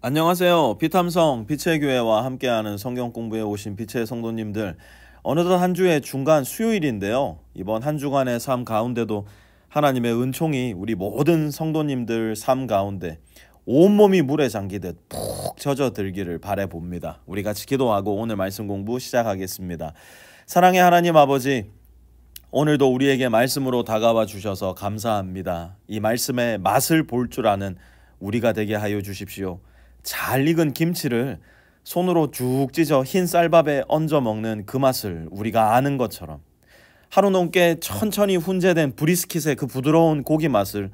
안녕하세요. 피탐성 빛의 교회와 함께하는 성경 공부에 오신 빛의 성도님들, 어느덧 한 주의 중간 수요일인데요. 이번 한 주간의 삶 가운데도 하나님의 은총이 우리 모든 성도님들 삶 가운데 온몸이 물에 잠기듯 푹 젖어들기를 바라봅니다. 우리 같이 기도하고 오늘 말씀 공부 시작하겠습니다. 사랑의 하나님 아버지, 오늘도 우리에게 말씀으로 다가와 주셔서 감사합니다. 이 말씀의 맛을 볼 줄 아는 우리가 되게 하여 주십시오. 잘 익은 김치를 손으로 쭉 찢어 흰 쌀밥에 얹어 먹는 그 맛을 우리가 아는 것처럼, 하루 넘게 천천히 훈제된 브리스킷의 그 부드러운 고기 맛을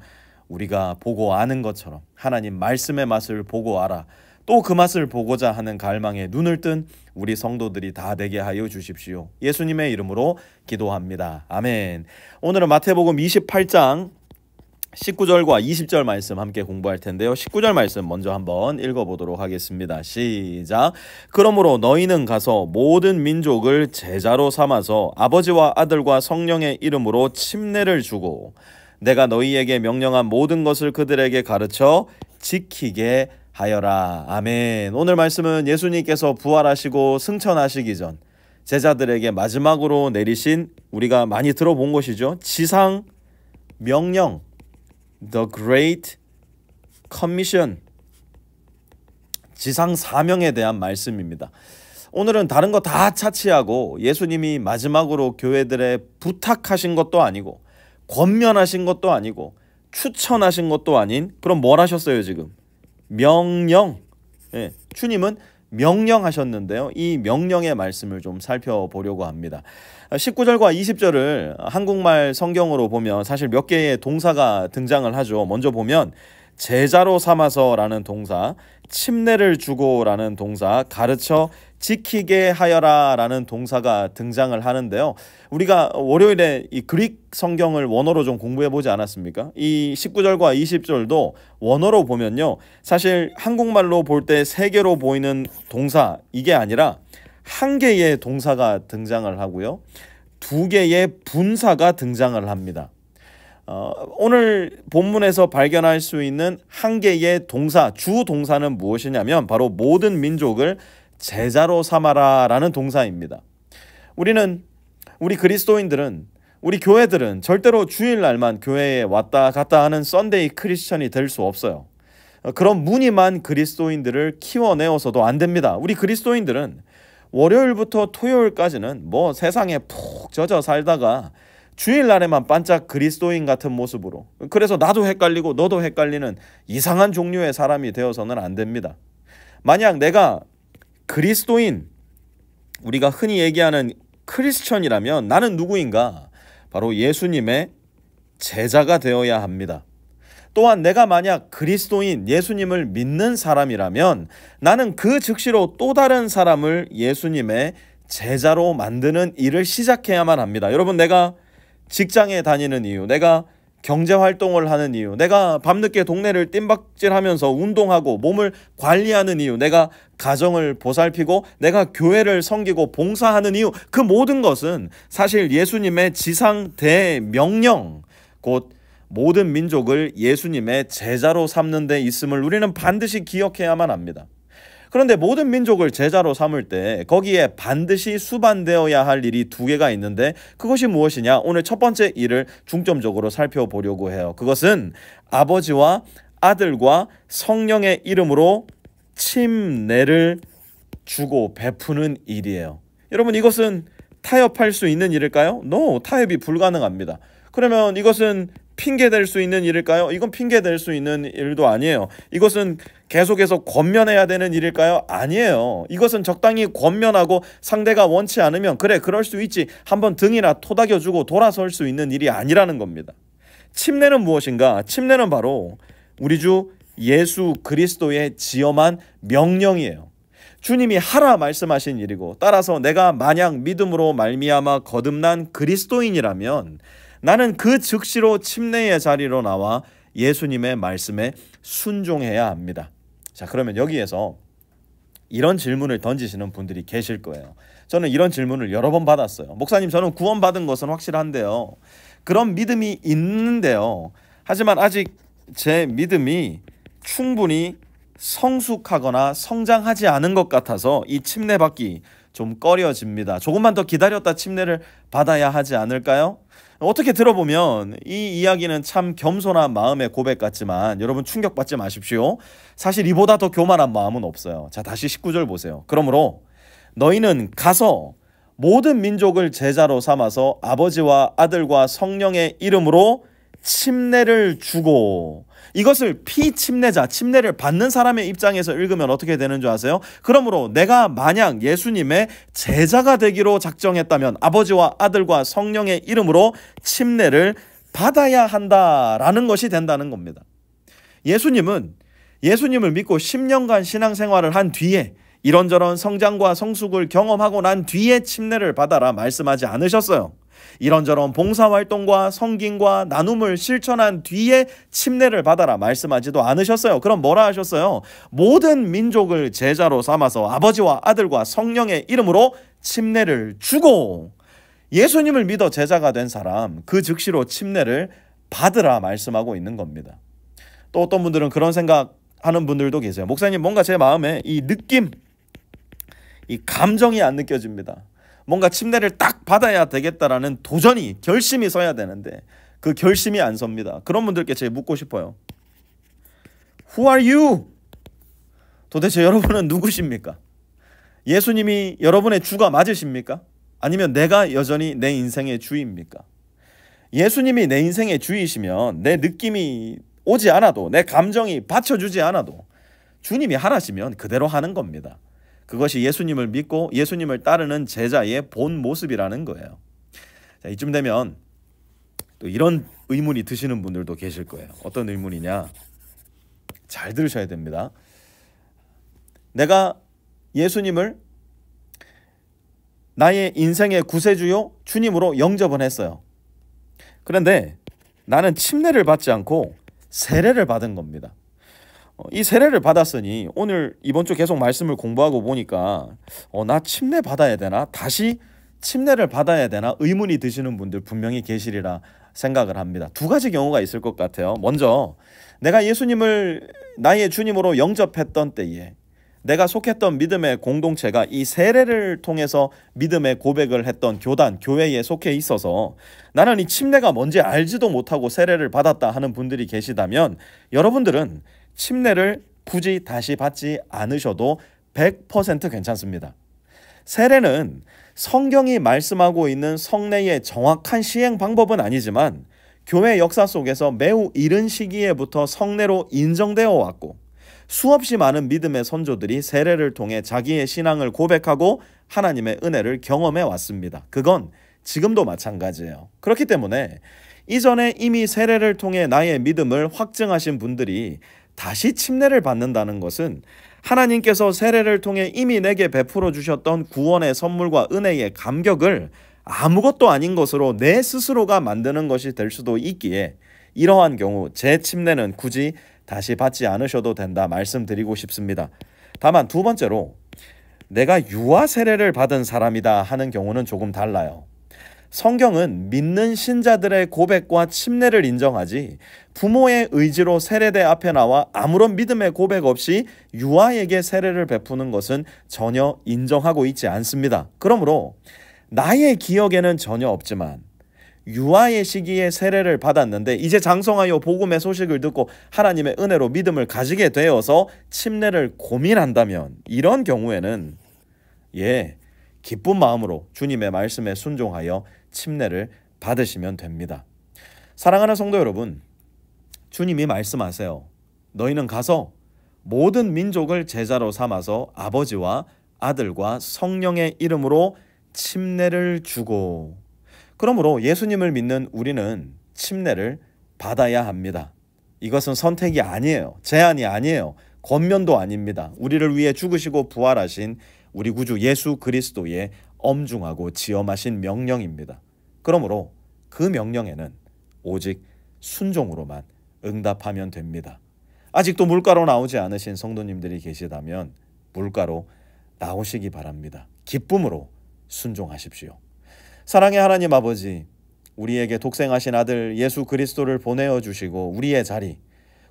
우리가 보고 아는 것처럼 하나님 말씀의 맛을 보고 알아 또 그 맛을 보고자 하는 갈망에 눈을 뜬 우리 성도들이 다 되게 하여 주십시오. 예수님의 이름으로 기도합니다. 아멘. 오늘은 마태복음 28장 19절과 20절 말씀 함께 공부할 텐데요. 19절 말씀 먼저 한번 읽어보도록 하겠습니다. 시작. 그러므로 너희는 가서 모든 민족을 제자로 삼아서 아버지와 아들과 성령의 이름으로 침례를 주고 내가 너희에게 명령한 모든 것을 그들에게 가르쳐 지키게 하여라. 아멘. 오늘 말씀은 예수님께서 부활하시고 승천하시기 전 제자들에게 마지막으로 내리신, 우리가 많이 들어본 것이죠, 지상 명령, The Great Commission, 지상 사명에 대한 말씀입니다. 오늘은 다른 거 다 차치하고 예수님이 마지막으로 교회들에 부탁하신 것도 아니고 권면하신 것도 아니고 추천하신 것도 아닌, 그럼 뭘 하셨어요 지금? 명령. 주님은 명령하셨는데요. 이 명령의 말씀을 좀 살펴보려고 합니다. 19절과 20절을 한국말 성경으로 보면 사실 몇 개의 동사가 등장을 하죠. 먼저 보면 제자로 삼아서 라는 동사, 침례를 주고 라는 동사, 가르쳐 지키게 하여라 라는 동사가 등장을 하는데요. 우리가 월요일에 이 그릭 성경을 원어로 좀 공부해 보지 않았습니까? 이 19절과 20절도 원어로 보면요, 사실 한국말로 볼 때 세 개로 보이는 동사, 이게 아니라 한 개의 동사가 등장을 하고요, 두 개의 분사가 등장을 합니다. 오늘 본문에서 발견할 수 있는 한 개의 동사, 주 동사는 무엇이냐면 바로 모든 민족을 제자로 삼아라 라는 동사입니다. 우리 그리스도인들은, 우리 교회들은 절대로 주일날만 교회에 왔다 갔다 하는 썬데이 크리스천이 될 수 없어요. 그런 무늬만 그리스도인들을 키워내어서도 안 됩니다. 우리 그리스도인들은 월요일부터 토요일까지는 뭐 세상에 푹 젖어 살다가 주일날에만 반짝 그리스도인 같은 모습으로, 그래서 나도 헷갈리고 너도 헷갈리는 이상한 종류의 사람이 되어서는 안 됩니다. 만약 내가 그리스도인, 우리가 흔히 얘기하는 크리스천이라면 나는 누구인가? 바로 예수님의 제자가 되어야 합니다. 또한 내가 만약 그리스도인, 예수님을 믿는 사람이라면 나는 그 즉시로 또 다른 사람을 예수님의 제자로 만드는 일을 시작해야만 합니다. 여러분, 내가 직장에 다니는 이유, 내가 경제활동을 하는 이유, 내가 밤늦게 동네를 뜀박질하면서 운동하고 몸을 관리하는 이유, 내가 가정을 보살피고 내가 교회를 섬기고 봉사하는 이유, 그 모든 것은 사실 예수님의 지상 대명령, 곧 모든 민족을 예수님의 제자로 삼는 데 있음을 우리는 반드시 기억해야만 합니다. 그런데 모든 민족을 제자로 삼을 때 거기에 반드시 수반되어야 할 일이 두 개가 있는데, 그것이 무엇이냐? 오늘 첫 번째 일을 중점적으로 살펴보려고 해요. 그것은 아버지와 아들과 성령의 이름으로 침례를 주고 베푸는 일이에요. 여러분, 이것은 타협할 수 있는 일일까요? No, 타협이 불가능합니다. 그러면 이것은 핑계 댈 수 있는 일일까요? 이건 핑계 댈 수 있는 일도 아니에요. 이것은 계속해서 권면해야 되는 일일까요? 아니에요. 이것은 적당히 권면하고 상대가 원치 않으면 그래, 그럴 수 있지, 한번 등이나 토닥여주고 돌아설 수 있는 일이 아니라는 겁니다. 침례는 무엇인가? 침례는 바로 우리 주 예수 그리스도의 지엄한 명령이에요. 주님이 하라 말씀하신 일이고, 따라서 내가 만약 믿음으로 말미암아 거듭난 그리스도인이라면 나는 그 즉시로 침례의 자리로 나와 예수님의 말씀에 순종해야 합니다. 자, 그러면 여기에서 이런 질문을 던지시는 분들이 계실 거예요. 저는 이런 질문을 여러 번 받았어요. 목사님, 저는 구원받은 것은 확실한데요, 그런 믿음이 있는데요, 하지만 아직 제 믿음이 충분히 성숙하거나 성장하지 않은 것 같아서 이 침례받기 좀 꺼려집니다. 조금만 더 기다렸다 침례를 받아야 하지 않을까요? 어떻게 들어보면 이 이야기는 참 겸손한 마음의 고백 같지만 여러분 충격받지 마십시오. 사실 이보다 더 교만한 마음은 없어요. 자, 다시 19절 보세요. 그러므로 너희는 가서 모든 민족을 제자로 삼아서 아버지와 아들과 성령의 이름으로 침례를 주고, 이것을 피침례자, 침례를 받는 사람의 입장에서 읽으면 어떻게 되는 줄 아세요? 그러므로 내가 만약 예수님의 제자가 되기로 작정했다면 아버지와 아들과 성령의 이름으로 침례를 받아야 한다라는 것이 된다는 겁니다. 예수님을 믿고 10년간 신앙생활을 한 뒤에 이런저런 성장과 성숙을 경험하고 난 뒤에 침례를 받아라 말씀하지 않으셨어요. 이런저런 봉사활동과 섬김과 나눔을 실천한 뒤에 침례를 받아라 말씀하지도 않으셨어요. 그럼 뭐라 하셨어요? 모든 민족을 제자로 삼아서 아버지와 아들과 성령의 이름으로 침례를 주고, 예수님을 믿어 제자가 된 사람 그 즉시로 침례를 받으라 말씀하고 있는 겁니다. 또 어떤 분들은 그런 생각하는 분들도 계세요. 목사님, 뭔가 제 마음에 이 느낌, 이 감정이 안 느껴집니다. 뭔가 침례를 딱 받아야 되겠다라는 도전이, 결심이 서야 되는데 그 결심이 안 섭니다. 그런 분들께 제가 묻고 싶어요. Who are you? 도대체 여러분은 누구십니까? 예수님이 여러분의 주가 맞으십니까? 아니면 내가 여전히 내 인생의 주입니까? 예수님이 내 인생의 주이시면 내 느낌이 오지 않아도, 내 감정이 받쳐주지 않아도 주님이 하나시면 그대로 하는 겁니다. 그것이 예수님을 믿고 예수님을 따르는 제자의 본 모습이라는 거예요. 자, 이쯤 되면 또 이런 의문이 드시는 분들도 계실 거예요. 어떤 의문이냐? 잘 들으셔야 됩니다. 내가 예수님을 나의 인생의 구세주요 주님으로 영접은 했어요. 그런데 나는 침례를 받지 않고 세례를 받은 겁니다. 이 세례를 받았으니 오늘 이번 주 계속 말씀을 공부하고 보니까 나 침례 받아야 되나? 다시 침례를 받아야 되나? 의문이 드시는 분들 분명히 계시리라 생각을 합니다. 두 가지 경우가 있을 것 같아요. 먼저 내가 예수님을 나의 주님으로 영접했던 때에 내가 속했던 믿음의 공동체가 이 세례를 통해서 믿음의 고백을 했던 교단, 교회에 속해 있어서 나는 이 침례가 뭔지 알지도 못하고 세례를 받았다 하는 분들이 계시다면 여러분들은 침례를 굳이 다시 받지 않으셔도 100% 괜찮습니다. 세례는 성경이 말씀하고 있는 성례의 정확한 시행 방법은 아니지만 교회 역사 속에서 매우 이른 시기에부터 성례로 인정되어 왔고, 수없이 많은 믿음의 선조들이 세례를 통해 자기의 신앙을 고백하고 하나님의 은혜를 경험해 왔습니다. 그건 지금도 마찬가지예요. 그렇기 때문에 이전에 이미 세례를 통해 나의 믿음을 확증하신 분들이 다시 침례를 받는다는 것은 하나님께서 세례를 통해 이미 내게 베풀어 주셨던 구원의 선물과 은혜의 감격을 아무것도 아닌 것으로 내 스스로가 만드는 것이 될 수도 있기에 이러한 경우 제 침례는 굳이 다시 받지 않으셔도 된다 말씀드리고 싶습니다. 다만 두 번째로 내가 유아 세례를 받은 사람이다 하는 경우는 조금 달라요. 성경은 믿는 신자들의 고백과 침례를 인정하지 부모의 의지로 세례대 앞에 나와 아무런 믿음의 고백 없이 유아에게 세례를 베푸는 것은 전혀 인정하고 있지 않습니다. 그러므로 나의 기억에는 전혀 없지만 유아의 시기에 세례를 받았는데 이제 장성하여 복음의 소식을 듣고 하나님의 은혜로 믿음을 가지게 되어서 침례를 고민한다면 이런 경우에는 기쁜 마음으로 주님의 말씀에 순종하여 침례를 받으시면 됩니다. 사랑하는 성도 여러분, 주님이 말씀하세요. 너희는 가서 모든 민족을 제자로 삼아서 아버지와 아들과 성령의 이름으로 침례를 주고, 그러므로 예수님을 믿는 우리는 침례를 받아야 합니다. 이것은 선택이 아니에요. 제한이 아니에요. 권면도 아닙니다. 우리를 위해 죽으시고 부활하신 우리 구주 예수 그리스도의 엄중하고 지엄하신 명령입니다. 그러므로 그 명령에는 오직 순종으로만 응답하면 됩니다. 아직도 물가로 나오지 않으신 성도님들이 계시다면 물가로 나오시기 바랍니다. 기쁨으로 순종하십시오. 사랑의 하나님 아버지, 우리에게 독생하신 아들 예수 그리스도를 보내어 주시고 우리의 자리,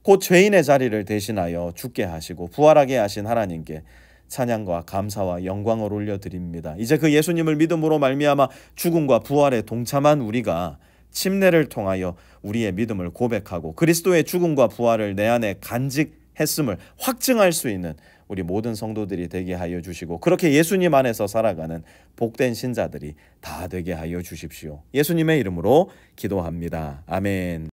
곧 죄인의 자리를 대신하여 죽게 하시고 부활하게 하신 하나님께 찬양과 감사와 영광을 올려드립니다. 이제 그 예수님을 믿음으로 말미암아 죽음과 부활에 동참한 우리가 침례를 통하여 우리의 믿음을 고백하고 그리스도의 죽음과 부활을 내 안에 간직했음을 확증할 수 있는 우리 모든 성도들이 되게 하여 주시고 그렇게 예수님 안에서 살아가는 복된 신자들이 다 되게 하여 주십시오. 예수님의 이름으로 기도합니다. 아멘.